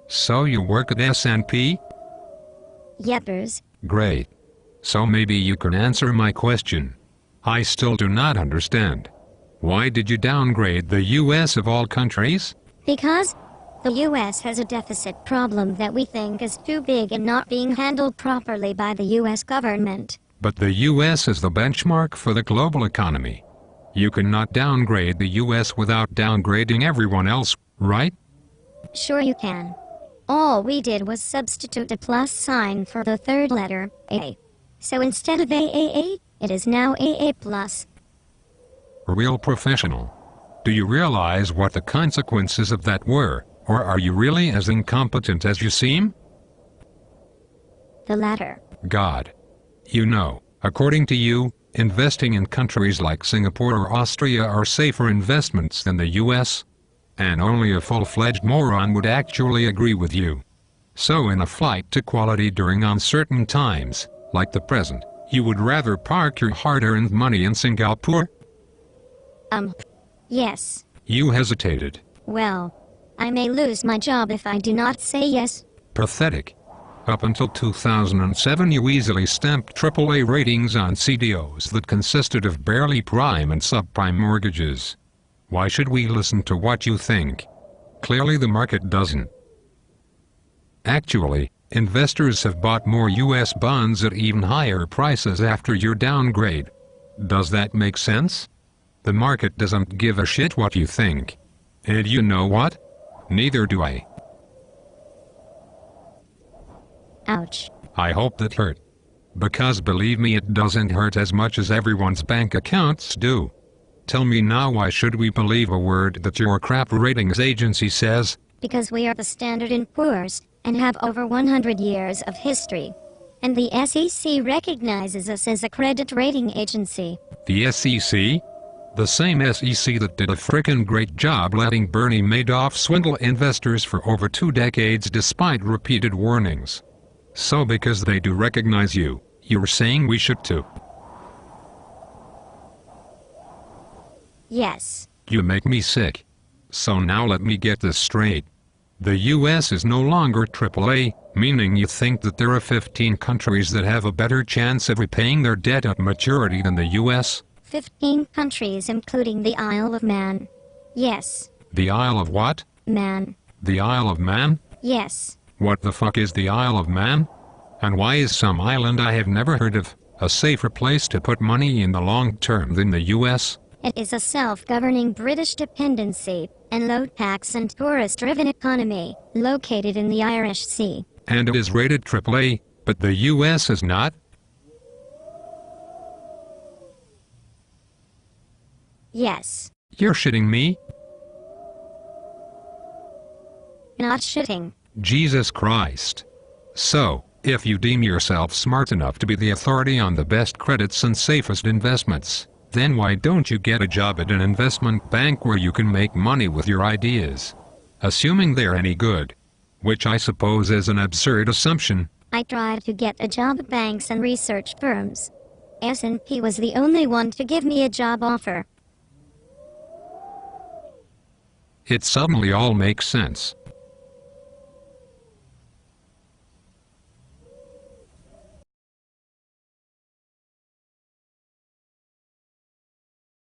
So you work at S&P? Yepers. Great. So maybe you can answer my question. I still do not understand. Why did you downgrade the US of all countries? Because the US has a deficit problem that we think is too big and not being handled properly by the US government. But the US is the benchmark for the global economy. You cannot downgrade the US without downgrading everyone else, right? Sure you can. All we did was substitute a plus sign for the third letter, A. So instead of AAA, it is now AA+. A real professional. Do you realize what the consequences of that were, or are you really as incompetent as you seem? The latter. God. You know, according to you, investing in countries like Singapore or Austria are safer investments than the US? And only a full-fledged moron would actually agree with you. So in a flight to quality during uncertain times, like the present, you would rather park your hard-earned money in Singapore? Yes. You hesitated. Well, I may lose my job if I do not say yes. Pathetic. Up until 2007 you easily stamped AAA ratings on CDOs that consisted of barely prime and subprime mortgages. Why should we listen to what you think? Clearly the market doesn't. Actually, investors have bought more US bonds at even higher prices after your downgrade. Does that make sense? The market doesn't give a shit what you think. And you know what? Neither do I. Ouch. I hope that hurt. Because believe me, it doesn't hurt as much as everyone's bank accounts do. Tell me now, why should we believe a word that your crap ratings agency says? Because we are the Standard & Poor's, and have over 100 years of history. And the SEC recognizes us as a credit rating agency. The SEC? The same SEC that did a frickin' great job letting Bernie Madoff swindle investors for over 2 decades despite repeated warnings. So because they do recognize you, you're saying we should too? Yes. You make me sick. So now let me get this straight. The US is no longer AAA, meaning you think that there are 15 countries that have a better chance of repaying their debt at maturity than the US? 15 countries including the Isle of Man. Yes. The Isle of what? Man. The Isle of Man? Yes. What the fuck is the Isle of Man? And why is some island I have never heard of a safer place to put money in the long term than the US? It is a self-governing British dependency and low-tax and tourist-driven economy located in the Irish Sea. And it is rated AAA, but the US is not? Yes. You're shitting me? Not shitting. Jesus Christ. So, if you deem yourself smart enough to be the authority on the best credits and safest investments, then why don't you get a job at an investment bank where you can make money with your ideas? Assuming they're any good. Which I suppose is an absurd assumption. I tried to get a job at banks and research firms. S&P was the only one to give me a job offer. It suddenly all makes sense.